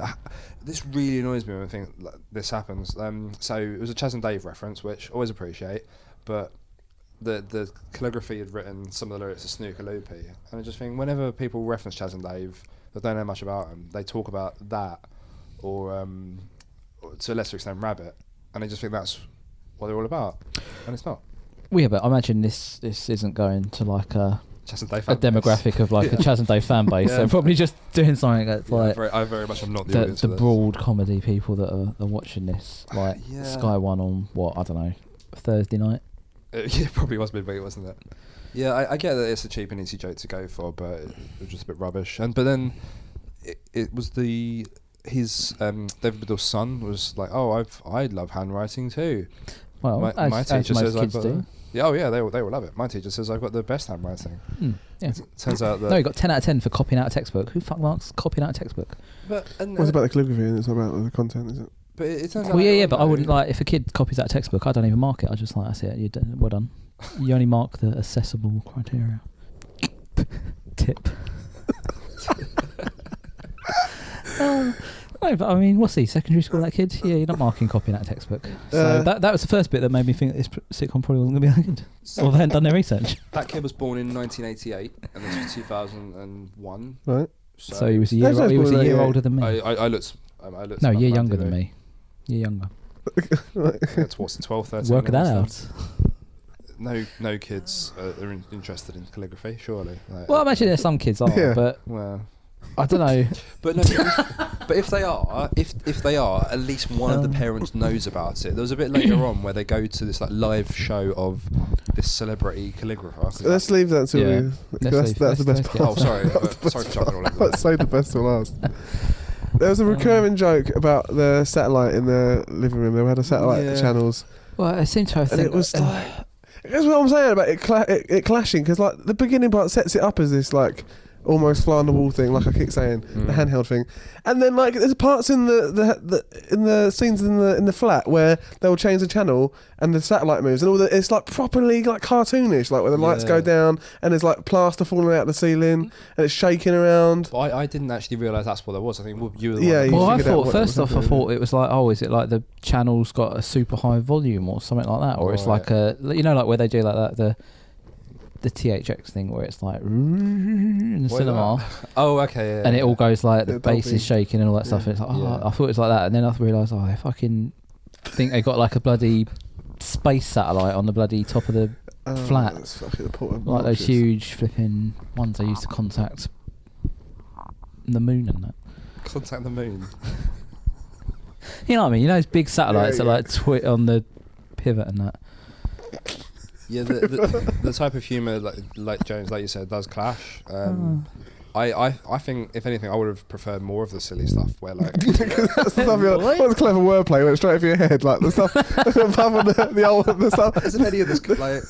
this really annoys me when I think like, this happens. So it was a Chas and Dave reference, which I always appreciate, but the calligraphy had written some of the lyrics to Snooker Loopy, and I just think whenever people reference Chas and Dave that don't know much about him, they talk about that or to a lesser extent Rabbit, and I just think that's what they're all about, and it's not. Well, yeah, but I imagine this isn't going to like a Chas and Dave a fan base. demographic of like a Chas and Dave fan base. Yeah. They're probably just doing something that's Yeah, like I very much am not the the audience for this. broad comedy people that are watching this, like Yeah. Sky One on what I don't know Thursday night. It probably was midweek, wasn't it? Yeah, I get that it's a cheap and easy joke to go for, but it was just a bit rubbish. But then it was his David Baddiel's son was like, oh, I love handwriting too. Well, My as teacher most says kids I've do. got Yeah, oh yeah, they will love it. My teacher says I've got the best handwriting. Yeah. Turns out that No, you got 10 out of 10 for copying out a textbook. Who fuck marks copying out a textbook? But What's about the calligraphy and it's about the content, is it? But it turns out. Well, yeah, but I wouldn't like if a kid copies out a textbook. I don't even mark it. I just like that's it. You're done. Well done. You only mark the accessible criteria. Tip. No, but I mean, what's he? Secondary school, that kid? Yeah, you're not marking copying out a textbook. So that was the first bit that made me think that this sitcom probably wasn't going to be that good. Or they hadn't done their research. That kid was born in 1988, and this was 2001. Right. So he was a year older than me. I looked. No, year younger than me. Year younger. That's what's 12, 13. Work that out. No kids are interested in calligraphy, surely. Like, Well, I imagine there's some kids are, but well, I don't know. but no. But if they are, if they are, at least one of the parents knows about it. There was a bit later on where they go to this like live show of this celebrity calligrapher. Let's leave that to Yeah. you. Let's That's the best get part. Oh, sorry. Sorry for jumping all over. Let's save the best till last. There was a recurring joke about the satellite in the living room. They had a satellite channels. Well, I seem to have And it was like... That's what I'm saying about it clashing, because like the beginning part sets it up as this like almost fly on the wall thing, like I keep saying, the handheld thing, and then like there's parts in the scenes in the flat where they'll change the channel and the satellite moves and all that. It's like properly like cartoonish, like where the lights go down and there's like plaster falling out the ceiling and it's shaking around. But I didn't actually realise that's what there was. I think you were the Yeah, one. you Well, I figured out thought what first was off, I happening. thought it was like, oh, is it like the channel's got a super high volume or something like that, or it's like a, you know, like where they do like that the THX thing where it's like in the cinema. Oh, okay. Yeah, and it all goes like the Yeah, bass Dolby. is shaking and all that stuff. And it's like, oh, I thought it was like that, and then I realised, oh, I fucking think they got like a bloody space satellite on the bloody top of the flat, That's fucking important. like those huge flipping ones they used to contact the moon and that. Contact the moon. You know what I mean? You know those big satellites Yeah, that like twit on the pivot and that. Yeah, the type of humour like James, like you said, does clash. I think if anything, I would have preferred more of the silly stuff where like That's the stuff what's clever wordplay went straight over your head, like the stuff apart from the old the stuff. isn't any of this like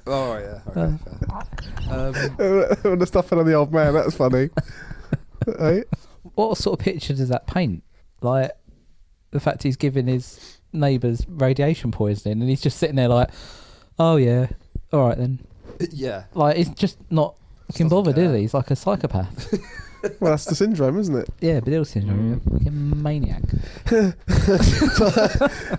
oh yeah, okay, fair. When the stuff fell on the old man, that's funny. Hey? What sort of picture does that paint? Like the fact he's giving his neighbours radiation poisoning and he's just sitting there like, oh yeah, all right then. Yeah, Like he's just not fucking bothered, care. is he? He's like a psychopath. Well, that's the syndrome, isn't it? Yeah, Baddiel syndrome. You're a fucking maniac.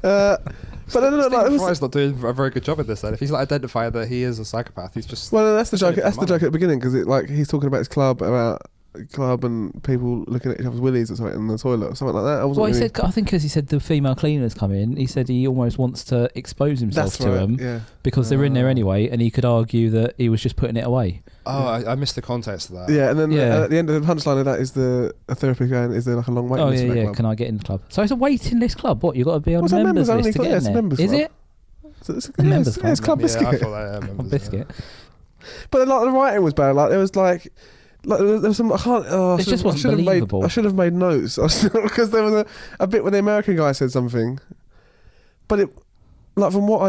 But I don't know, like, it was, Fry's not doing a very good job at this. Then, if he's like identified that he is a psychopath, he's just well, that's the joke. That's That's the joke at the beginning because it like he's talking about his club and people looking at each other's willies or something in the toilet or something like that. I wasn't Well, he really, said, I think because he said the female cleaners come in, he said he almost wants to expose himself that's to right. them Yeah. because they're in there anyway, and he could argue that he was just putting it away. Oh, I missed the context of that. Yeah, and then Yeah. at the end of the punchline of that is a therapy going, is there like a long waiting Oh list yeah, for that yeah. club? Can I get in the club? So it's a waiting list club. What you got to be on What's a a members members list to only get in club? Yeah, it's a there? members Is club. it? So it's, A members yeah, it's club. Club Yeah, I Biscuit. thought that. On biscuit. But like the writing was bad. Like there was like there was some. I can't. Oh, It just wasn't believable. I should have made notes because there was a bit where the American guy said something, but it like from what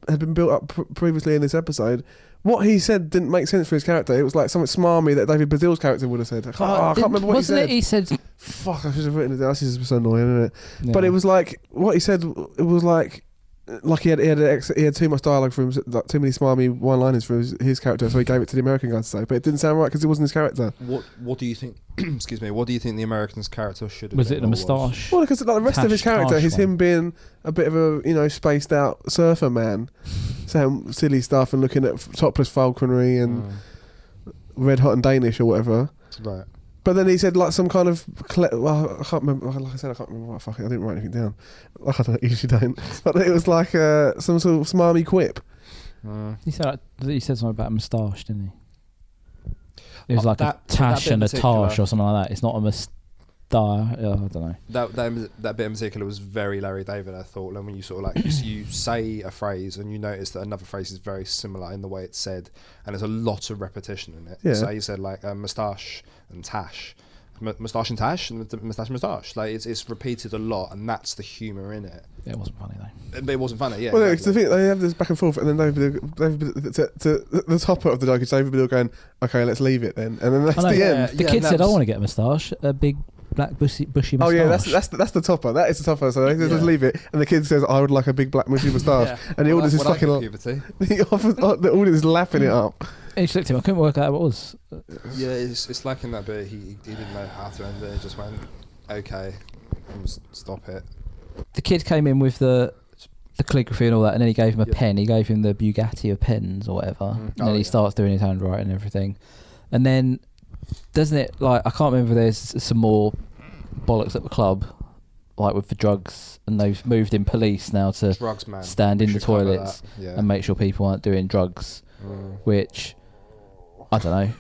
had been built up previously in this episode. What he said didn't make sense for his character. It was like something smarmy that David Baddiel's character would have said. I can't remember what he said. Wasn't it? He said, Fuck, I should have written it down. This is so annoying, isn't it? Yeah. But it was like what he said. It was like he had too much dialogue for him, like too many smarmy one-liners for his character, so he gave it to the American guy to say. But it didn't sound right because it wasn't his character. What do you think? Excuse me. What do you think the American's character should have? was been it the or moustache? Well, because like the rest of his character, Tash is him being a bit of a spaced out surfer man, saying silly stuff and looking at topless falconry and red hot and Danish or whatever. Right. But then he said like some kind of well, I can't remember. Like I said, I can't remember what I didn't write anything down. Like I usually don't. But it was like some sort of smarmy quip. He said something about a moustache, didn't he? It was like that a tash bit and a particular- tash or something like that. It's not a moustache. I don't know. That bit in particular was very Larry David. I thought, and when you sort of like you say a phrase and you notice that another phrase is very similar in the way it's said, and there's a lot of repetition in it. Yeah. So he said like moustache and tash, moustache and tash, and moustache and moustache. Like it's repeated a lot, and that's the humour in it. Yeah, it wasn't funny though. But it wasn't funny. Yeah. Well, no, exactly. the thing, they have this back and forth, and then the top of the joke is David Baddiel going, "Okay, let's leave it then," and then that's the end. The kid said, "I want to get a moustache, a big black bushy moustache." Oh yeah, that's the topper. That is the topper. So they just leave it, and the kid says, "I would like a big black bushy moustache," and the audience is fucking. The audience is laughing it up. He just looked at him. I couldn't work out what it was. Yeah, it's like in that bit. He didn't know how to end it. He just went, "Okay, stop it." The kid came in with the calligraphy and all that, and then he gave him a pen. He gave him the Bugatti of pens or whatever, and then he starts doing his handwriting and everything. And then, doesn't it, like, I can't remember, there's some more bollocks at the club, like with the drugs, and they've moved in police now to Drugs, man. stand in the toilets and make sure people aren't doing drugs, which, I don't know,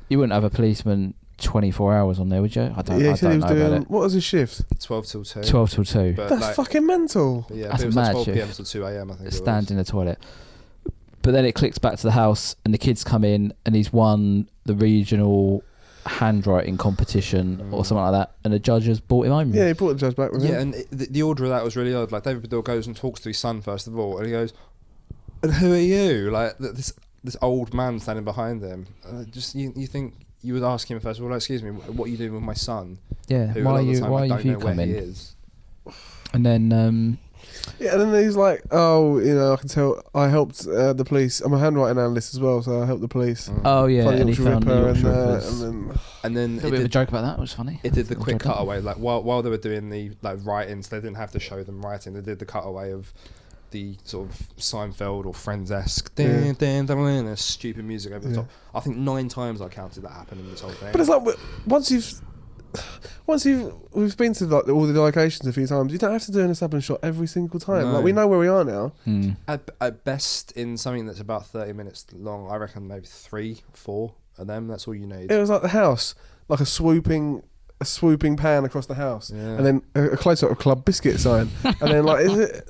you wouldn't have a policeman 24 hours on there, would you? I don't know about it. What was his shift? 12 till 2. 12 till 2. But That's fucking mental. Yeah, That's it was mad like 12 shift. p.m. till 2 a.m. I think. Stand in the toilet. But then it clicks back to the house, and the kids come in, and he's won the regional handwriting competition or something like that, and the judge has brought him home. Yeah, he brought the judge back with him. Yeah, and the order of that was really odd. Like, David Baddiel goes and talks to his son first of all, and he goes, "And who are you?" Like, this old man standing behind him. Just you think you would ask him first of all, "Excuse me, what are you doing with my son?" Yeah, Who why a are lot of the you time why I are don't you know where he coming? is. And then Yeah, and then he's like, "Oh, you know, I can tell. I helped the police. I'm a handwriting analyst as well, so I helped the police." oh yeah, Find the and he Yorkshire found the Ripper, Yorkshire Rippers. And then A bit of a joke about that. It was funny. It did the quick Enjoyed that. cutaway, like while they were doing the writings, they didn't have to show them writing. They did the cutaway of the sort of Seinfeld or Friends-esque stupid music over the top. I think 9 times I counted that happened in this whole thing. But it's like we've been to like all the locations a few times. You don't have to do an established shot every single time. No. Like, we know where we are now. At best, in something that's about 30 minutes long, I reckon maybe 3, 4 of them. That's all you need. It was like the house, like a swooping pan across the house, and then a close up of Club Biscuit sign, and then like is it?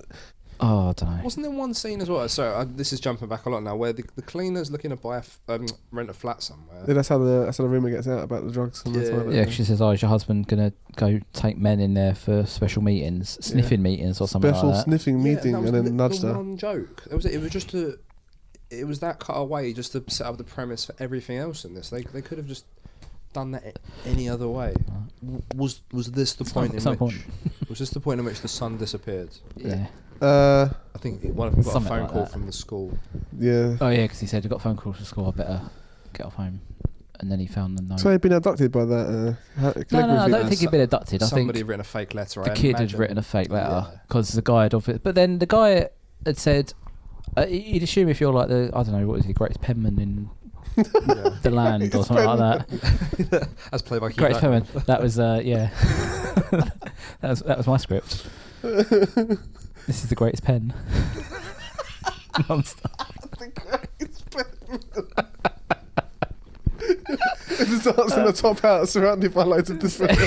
Oh, I don't know. Wasn't there one scene as well? So this is jumping back a lot now, where the cleaner's looking to buy rent a flat somewhere. That's how the rumour gets out about the drugs. And the toilet. Yeah, 'cause she says, "Oh, is your husband gonna go take men in there for special meetings, sniffing meetings or something Special like that?" sniffing meeting, and then nudged the her. one joke. It was just it was that cut away just to set up the premise for everything else in this. They could have just done that any other way. Was this the point in which was this the point in which the son disappeared? Yeah. I think one of them got Something a phone like call that. from the school. Yeah. Oh yeah, because he said, "I got a phone call to school. I better get off home." And then he found the note. So he'd been abducted by that. No, I don't think he'd been abducted. I think Somebody had written a fake letter. the kid had written a fake letter because the guy had offered. But then the guy had said, "You'd assume if you're like the what is he, greatest penman in the land or something like that." As played by greatest penman. That was that was my script. This is the greatest pen. Non-stop. The greatest pen. It's dancing in the top hat, surrounded by loads of different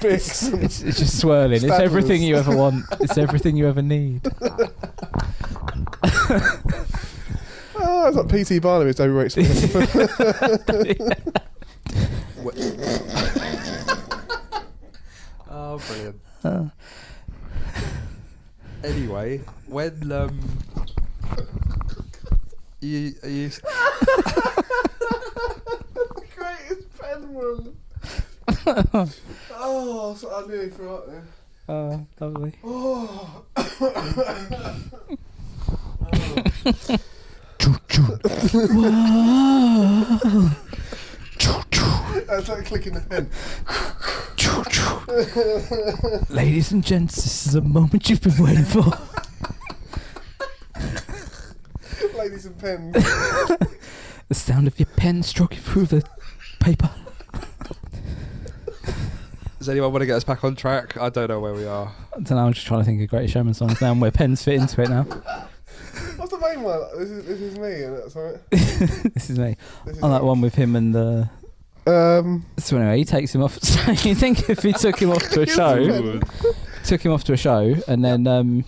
bits. It's just swirling. It's everything you ever want. It's everything you ever need. Oh, it's like P.T. Barnum is Toby Waits. Oh, brilliant. Anyway, when you Greatest pen one. Oh, so I nearly threw up there. Oh, lovely. Oh. That's like clicking the pen. Ladies and gents, this is a moment you've been waiting for. Ladies and pens. The sound of your pen stroking through the paper. Does anyone want to get us back on track? I don't know where we are. I don't know, I'm just trying to think of Greatest Showman songs now and where pens fit into it now. What's the main one? This is me, and that's alright. This is me. On that one with him and the... So anyway, he takes him off. So you think if he took him off to a show, and then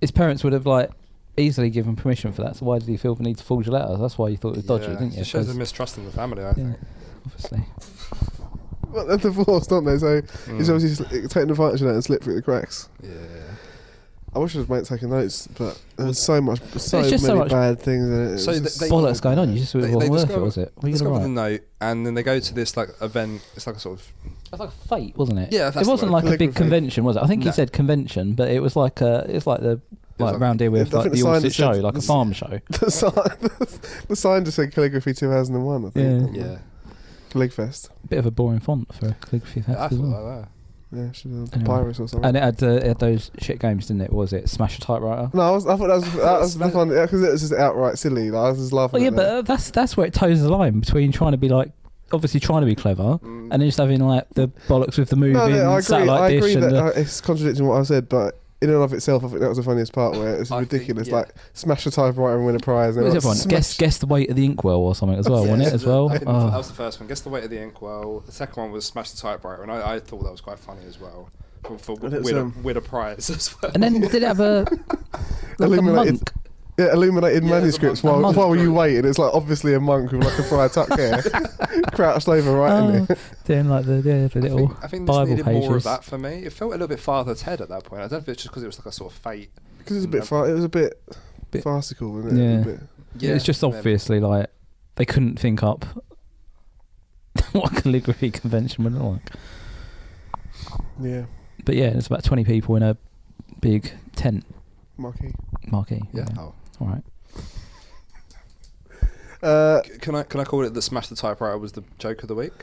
his parents would have like easily given permission for that. So why did he feel the need to forge a letter? That's why you thought it was dodgy, didn't you? It shows a mistrust in the family, I think. obviously. But they're divorced, aren't they? So he's obviously taking advantage of that and slipped through the cracks. Yeah. I wish I was taking notes, but there's so many much bad things in it. So they bollocks going on. You just it wasn't worth it, was it? They discovered the note, and then they go to this like event. It's like a sort of. It was like a fete, wasn't it? Yeah, it wasn't like a big convention, was it? I think he said convention, but it was like the round here with like the Orchard show, like a farm show. The sign just said Calligraphy 2001, I think. Yeah. Calligfest. Bit of a boring font for a Calligraphy fest. I thought like that. Yeah, should have papyrus or something. And it had those shit games, didn't it? Was it Smash a Typewriter? No, I thought that was the fun because it was just outright silly. Like, I was just laughing. Well, yeah, but that's where it toes the line between trying to be like, obviously trying to be clever, and then just having like the bollocks with the moving satellite dish. I agree that it's contradicting what I said, but in and of itself, I think that was the funniest part where it's ridiculous. Like, smash a typewriter and win a prize. What was everyone? Guess the weight of the inkwell or something as well, wasn't it? As well. That was the first one. Guess the weight of the inkwell. The second one was smash the typewriter, and I thought that was quite funny as well. For win a prize as well. And then did it have a monk? Yeah, illuminated manuscripts while you waited. It's like obviously a monk with like a friar tuck hair, crouched over writing it. Doing like the little I think Bible this needed pages. more of that for me. It felt a little bit Father's Head at that point. I don't know if it's just because it was like a sort of fate. Because it was a bit farcical, wasn't it? Yeah. It's just obviously like they couldn't think up what a calligraphy convention would look like. Yeah. But yeah, there's about 20 people in a big tent. Marquee. Yeah. Oh. All right. Can I call it that Smash the Typewriter was the joke of the week?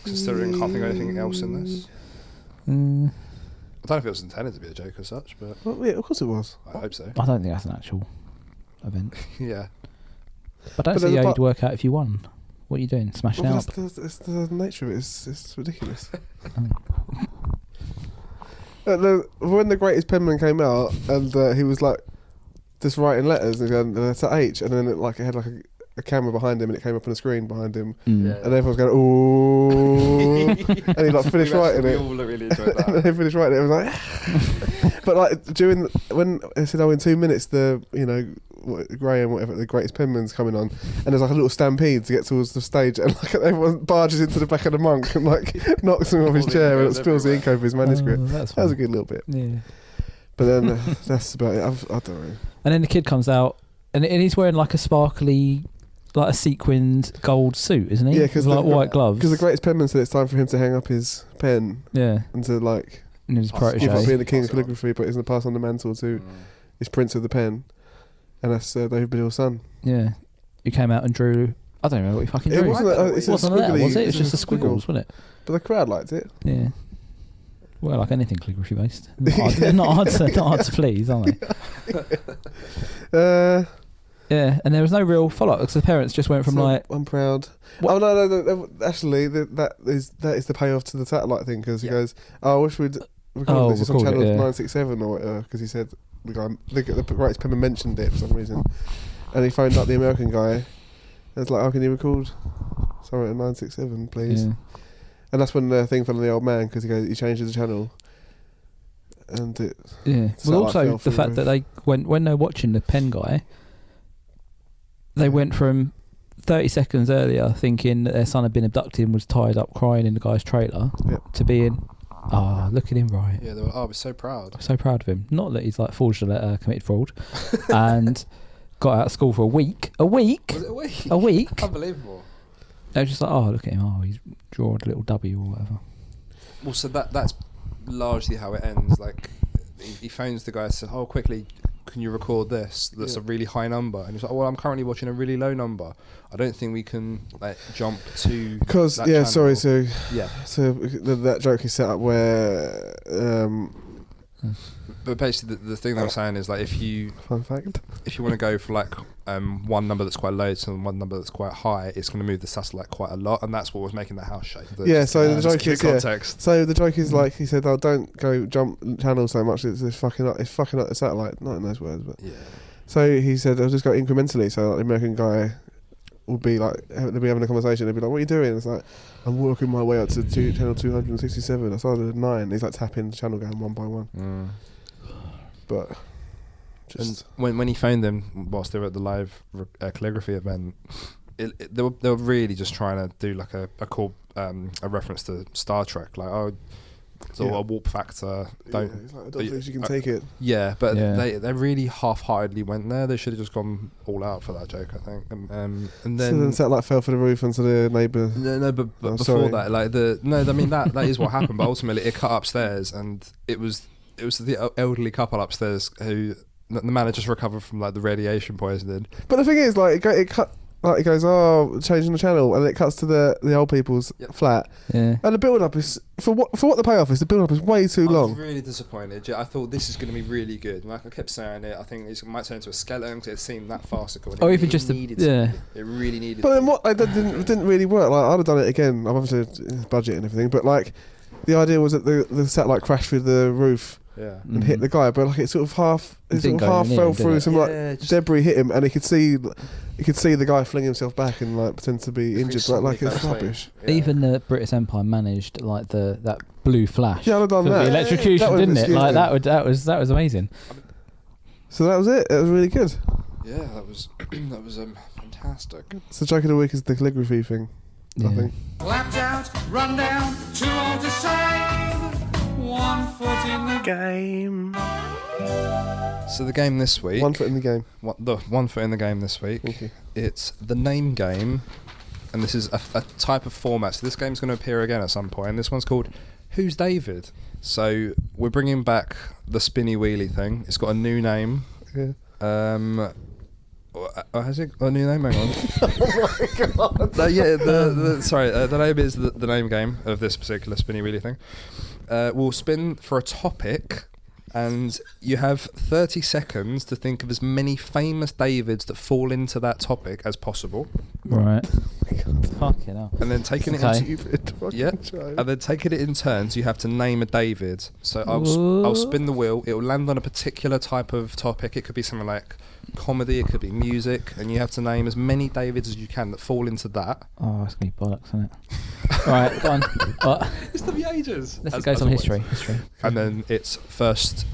Considering I can't think of anything else in this. I don't know if it was intended to be a joke as such, but well, yeah, of course it was. I hope so. I don't think that's an actual event. Yeah. But I don't see how you'd work out if you won. What are you doing? Smashing out? It's the nature of it. It's ridiculous. When The Greatest Penman came out, and he was like just writing letters and going letter H, and then it had like a camera behind him, and it came up on a screen behind him, and everyone was going ooh, and he like finished writing it. We all really enjoyed that. And he finished writing it. It was like, but like when I said, in 2 minutes Graham, whatever, The Greatest Penman's coming on, and there's like a little stampede to get towards the stage, and like everyone barges into the back of the monk and like knocks him off his chair and spills the ink over his manuscript. That was a good little bit. Yeah. But then that's about it. I don't know. And then the kid comes out, and he's wearing like a sparkly, like a sequined gold suit, isn't he? Yeah, because like white gloves. Because The Greatest Penman said it's time for him to hang up his pen. Yeah. And to like his protege. give up being the king of calligraphy, but he's going to pass on the mantle to his prince of the pen. And that's David Baddiel's son. Yeah. He came out and drew... I don't know what he fucking drew. It wasn't a letter, was it? It was just the squiggles, wasn't it? But the crowd liked it. Yeah. Well, like anything calligraphy based. Not hard to please, are they? Yeah, and there was no real follow-up because the parents just went from like... I'm proud. What? Oh, no, actually, that is the payoff to the satellite thing, because he goes, I wish we'd record this on channel 967 or whatever, because he said... The Greatest Penman mentioned it for some reason, and he phoned up the American guy and was like, "How can you record something at 967, please?" Yeah. And that's when the thing fell on the old man, because he changed the channel, and it. Yeah. Well, also the fact that they when they're watching the pen guy, they went from 30 seconds earlier thinking that their son had been abducted and was tied up crying in the guy's trailer to being. Oh, look at him, right. Yeah, they were, we're so proud. I'm so proud of him. Not that he's like forged a letter, committed fraud, and got out of school for a week. A week? Was it a week? A week? Unbelievable. They were just like, oh, look at him. Oh, he's drawn a little W or whatever. Well, so that's largely how it ends. Like, he phones the guy and says, "Oh, quickly, can you record this? That's a really high number." And he's like, "Oh, well, I'm currently watching a really low number. I don't think we can like jump to." Because so that joke is set up where. But basically, the thing that I'm saying is like, if you fun fact, if you want to go for like one number that's quite low to one number that's quite high, it's going to move the satellite quite a lot, and that's what was making the house shake. So the joke is context. So the joke is like he said, "Oh, don't go jump channels so much. It's fucking up the satellite." Not in those words, but yeah. So he said, "I'll just go incrementally." So like, the American guy would be like, they'd be having a conversation. They'd be like, "What are you doing?" It's like, "I'm working my way up to channel 267. I started at 9. He's like tapping the channel going one by one. But just and when he phoned them whilst they were at the live calligraphy event, they were really just trying to do like a cool a reference to Star Trek, like so a warp factor. It's like, I don't think you can take it. Yeah, but they really half-heartedly went there. They should have just gone all out for that joke, I think. And then so then satellite fell for the roof onto the neighbour. No, but before that, like I mean that is what happened. But ultimately, it cut upstairs, and it was the elderly couple upstairs who the man had just recovered from like the radiation poisoning. But the thing is, like it cut. Like it goes, changing the channel, and it cuts to the old people's flat. Yeah. And the build-up is for what the payoff is. The build-up is way too long. I was really disappointed. I thought this is going to be really good. Like I kept saying it. I think it might turn into a skeleton because it seemed that farcical. Or even just it really needed. But then what? Like, that didn't really work. Like I'd have done it again. I'm obviously budget and everything, but like the idea was that the satellite crashed through the roof. Yeah. And hit the guy, but like it sort of half fell through some debris hit him, and he could see the guy fling himself back and like pretend to be injured, but like it's rubbish. Yeah. Even the British Empire managed like that blue flash. Yeah, I'd have done that. The electrocution, didn't it? Like that was amazing. So that was it. It was really good. Yeah, that was fantastic. So joke of the week is the calligraphy thing. Yeah. I think. Lapped out, run down, too old to save. 1 foot in the game. So the game this week. 1 foot in the game. The 1 foot in the game this week. Thank you. It's the name game, and this is a type of format. So this game's going to appear again at some point. This one's called Who's David? So we're bringing back the spinny wheelie thing. It's got a new name. Yeah. Has it got a new name? Hang on. Oh my god. The name is the name game of this particular spinny wheelie thing. We'll spin for a topic, and you have 30 seconds to think of as many famous Davids that fall into that topic as possible. Right. Fucking hell. And then taking it in turns, you have to name a David. So I'll spin the wheel. It will land on a particular type of topic. It could be something like comedy, it could be music, and you have to name as many Davids as you can that fall into that. Oh, that's gonna be bollocks, isn't it? Right, go on. It's to be ages. Let's go on history. And then it's first,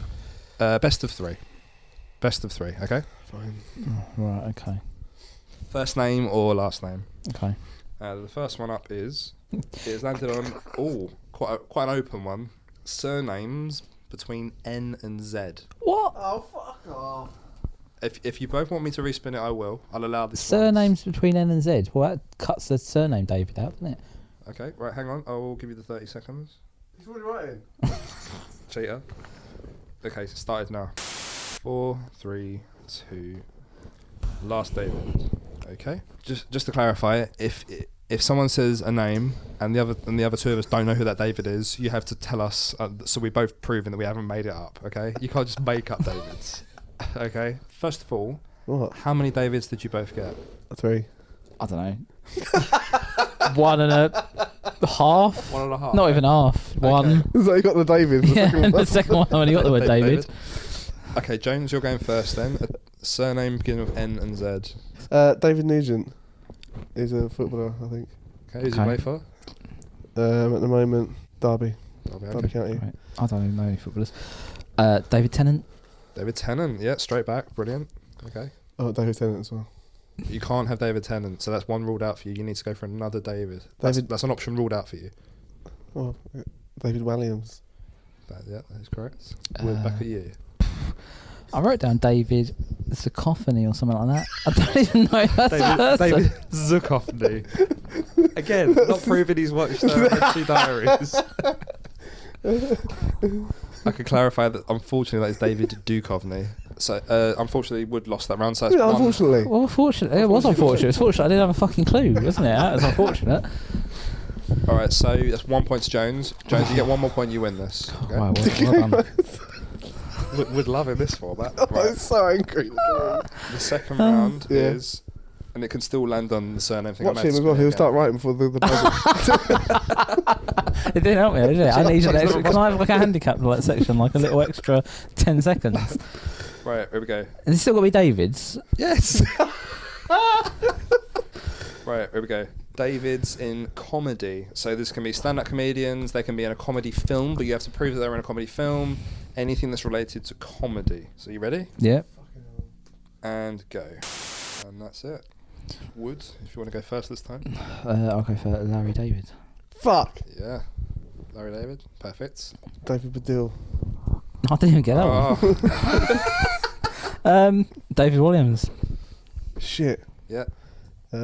best of three. Okay. Fine. Oh, right. Okay. First name or last name. Okay. The first one up is landed on quite an open one. Surnames between N and Z. What? Oh fuck off. If you both want me to respin it, I will. I'll allow this. Surnames between N and Z. Well, that cuts the surname David out, doesn't it? Okay, right, hang on. I will give you the 30 seconds. He's already writing. Cheater. Okay, so started now. 4, 3, 2. Last David. Okay. Just to clarify, if someone says a name and the other two of us don't know who that David is, you have to tell us, so we're both proving that we haven't made it up. Okay. You can't just make up Davids. Okay. First of all, What? how many Davids did you both get? 3. I don't know. 1.5. 1.5. Not even half. Okay. 1. So you got the David. Yeah, the second one I only got the word David. Okay, Jones, you're going first then. A surname beginning with N and Z. David Nugent. He's a footballer, I think. Okay, who's he play for? At the moment, Derby. Derby County. Right. I don't even know any footballers. David Tennant. David Tennant, yeah, straight back, brilliant. Okay. Oh, David Tennant as well. You can't have David Tennant, so that's one ruled out for you. You need to go for another David. That's an option ruled out for you. Oh, David Williams. That is correct. We're back at you. I wrote down David Zuccophony or something like that. I don't even know that. David Zuccophony. Again, not proving he's watched History Diaries. I could clarify that unfortunately that is David Duchovny. So unfortunately Wood lost that round, so that's unfortunately. Well, unfortunately. It was unfortunate. It was fortunate I didn't have a fucking clue, wasn't it? That was unfortunate. Alright, so that's 1 point to Jones. Jones, you get 1 more point, you win this. Okay? Wow, well done. Would love in this format. I'm Right. so angry. The second round is, and it can still land on the surname thing. Watch him as well. He'll start writing before the buzzer. It didn't help me, did it? I need an extra. Can I have like a handicap like section, like a little extra 10 seconds? Right, here we go. And it's still got to be David's. Yes. Right, here we go. David's in comedy. So this can be stand-up comedians. They can be in a comedy film, but you have to prove that they're in a comedy film. Anything that's related to comedy. So you ready? Yeah. And go. And that's it. Wood, if you want to go first this time. I'll go for Larry David. Fuck. Yeah. Larry David. Perfect. David Baddiel. I didn't even get that one. David Williams. Shit. Yeah.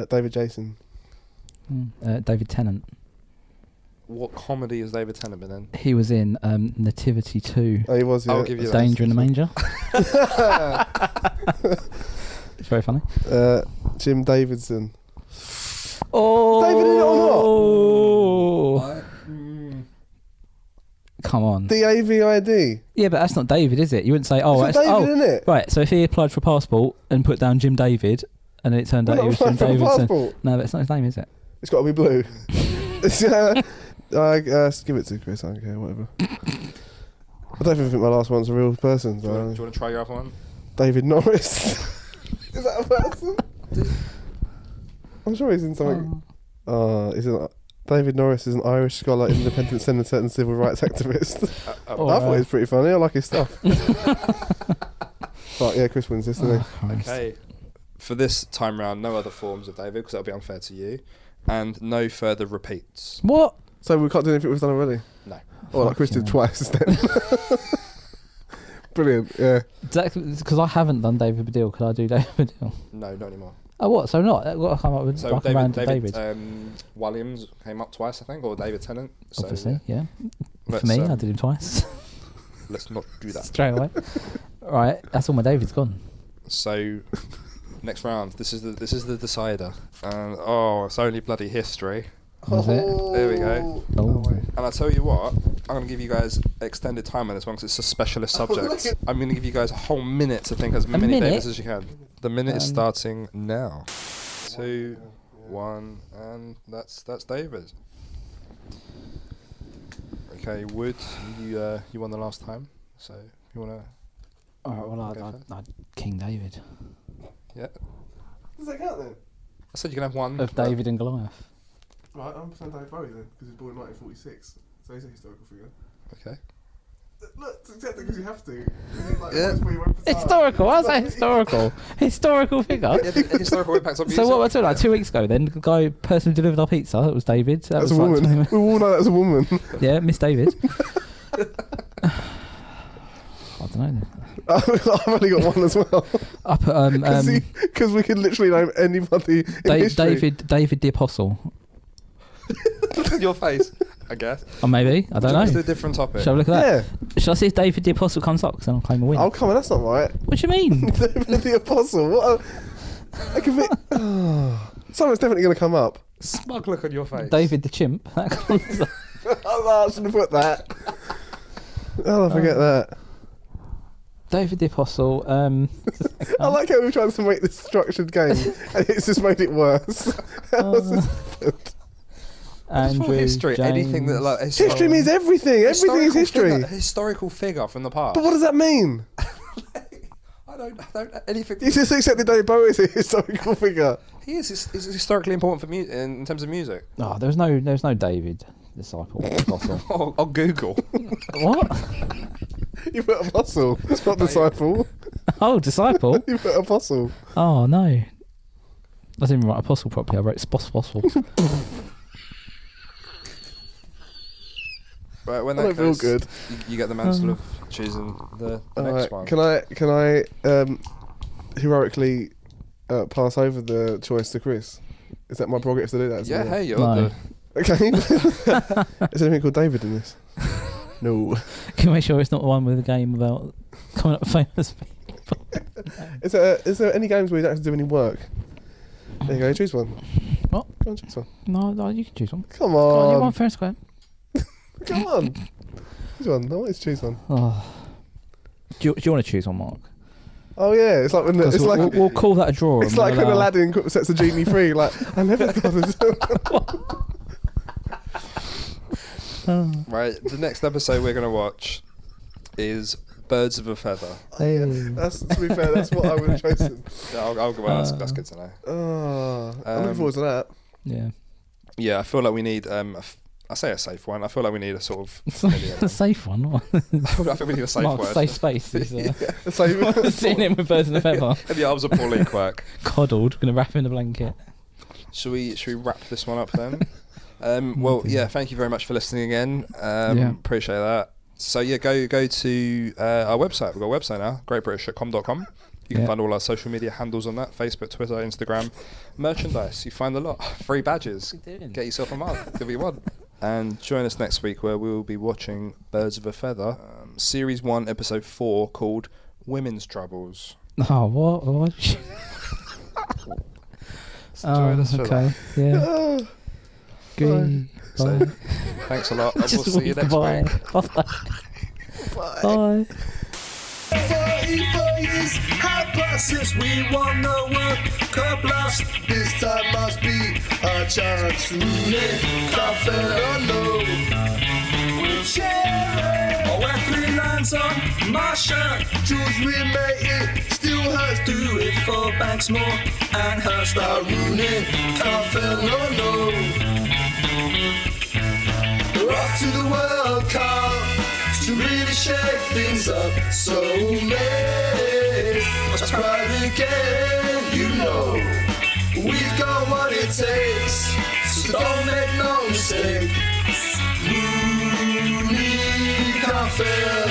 David Jason. David Tennant. What comedy has David Tennant been in? He was in Nativity 2. Oh, he was. Yeah. I'll give you that. Danger in the Manger. It's very funny. Jim Davidson. Oh, David in it or not? Come on. David. Yeah, but that's not David, is it? You wouldn't say, It's not David, isn't it? Right, so if he applied for a passport and put down Jim David, and it turned out he was Jim Davidson. No, but it's not his name, is it? It's got to be blue. Give it to Chris. I don't care, whatever. I don't even think my last one's a real person. Do you want to try your other one? David Norris. Is that a person? I'm sure he's in something. David Norris is an Irish scholar, independent senator and civil rights activist. I thought he was pretty funny. I like his stuff. But yeah, Chris wins this, doesn't he? Okay. For this time round, no other forms of David, because that'll be unfair to you. And no further repeats. What? So we can't do anything we've done already? No. Or like Chris did twice then. Brilliant, yeah. Because I haven't done David Baddiel. Could I do David Baddiel? No, not anymore. Oh, what? So not? I've got to come up with So like a random David David. Williams came up twice, I think, or David Tennant. So, Obviously, yeah. Let's, For me, I did him twice. Let's not do that. Straight away. Right, that's all my David's gone. So, next round. This is the decider. And it's only bloody history. Was it? There we go. Oh. And I'll tell you what, I'm going to give you guys extended time on this one because it's a specialist subject. I'm going to give you guys a whole minute to think as many Davids as you can. The minute is starting now. 2, 1, and that's David. Okay, Wood, you won the last time, so you want to... Alright, well, I'd King David. Yeah. Does that count then? I said you can have one. Of David and Goliath. Right, I'm saying David Bowie then, because he was born in 1946, so he's a historical figure. Okay. Look, accept it because you have to. Yeah. Historical? How's that historical? Historical figure? Yeah, the historical impacts on music. So what was it like 2 weeks ago then? The guy person who delivered our pizza, that was David. That was a like woman. We all know that's a woman. Yeah, Miss David. I don't know then. I've only got one as well. I put Because we can literally name anybody in history. David the Apostle. Your face, I guess. Or maybe, I don't know. Let's do a different topic. Shall I look at that? Yeah. Shall I see if David the Apostle comes up? Because then I'll claim a win. Oh, come on, that's not right. What do you mean? David the Apostle. What? That could be. Something's definitely going to come up. Smug look on your face. David the Chimp. That comes up. I shouldn't have put that. Oh, I forget that. David the Apostle. I like how we're trying to make this structured game, and it's just made it worse. How's this happened? Andrew, history, James. anything that like History means everything. Everything is history. Historical figure from the past. But what does that mean? I don't anything. You just accepted David Bowie as a historical figure. He is. He's historically important for in terms of music. Oh, there's no David disciple apostle. I'll Google. What? You put apostle. It's not disciple. Oh, disciple. You put apostle. Oh no. I didn't even write apostle properly. I wrote apostle. Right, when I that don't feel goes, good. you get the mantle of choosing the next one. Can I heroically pass over the choice to Chris? Is that my prerogative to do that? Yeah, hey, you're No. Okay. Is there anything called David in this? No. Can you make sure it's not the one with a game about coming up with famous people? Is there any games where you don't have to do any work? There you go, choose one. What? Go on, choose one. No, you can choose one. Come Go on, you on. want first, Graham. Come on. Choose one. I want you to choose one. Oh. Do you want to choose one, Mark? Oh yeah, it's like when it's like we'll call that a draw. it's like when Aladdin sets a genie free. Like I never thought of Right, the next episode we're going to watch is Birds of a Feather. That's, to be fair, that's what I would have chosen. Yeah, I'll go. Well, that's good to know. I'm looking forward to that. Yeah. Yeah, I feel like we need a I say a safe one. I feel like we need a sort of a safe one. I think we need a safe word. Safe space. Is, Sitting in with birds in the feather. In the arms of Paul Lequirk. Coddled. Gonna wrap him in a blanket. Should we wrap this one up then? Well, yeah. Thank you very much for listening again. Appreciate that. So yeah, go to our website. We've got a website now, greatbritishshitcom.com. You can find all our social media handles on that: Facebook, Twitter, Instagram, merchandise. You find a lot. Free badges. Get yourself a mug if you want. And join us next week where we will be watching Birds of a Feather, Series 1, Episode 4, called Women's Troubles. Oh, what? Join us for that. Yeah. Good. So, thanks a lot. And we'll see you next week. Bye. Bye. 44 years have passed since we won the World Cup last. This time must be our chance to make Cafelano. We share it. I wear 3 lines on my shirt. Jules, we made it. Still hurts. Do it for Banksmore and Hurst. Our Rooney, Cafelano. We're off to the World Cup to really shake things up. So let's try again. You know we've got what it takes, so don't make no mistake. Rooney can't fail.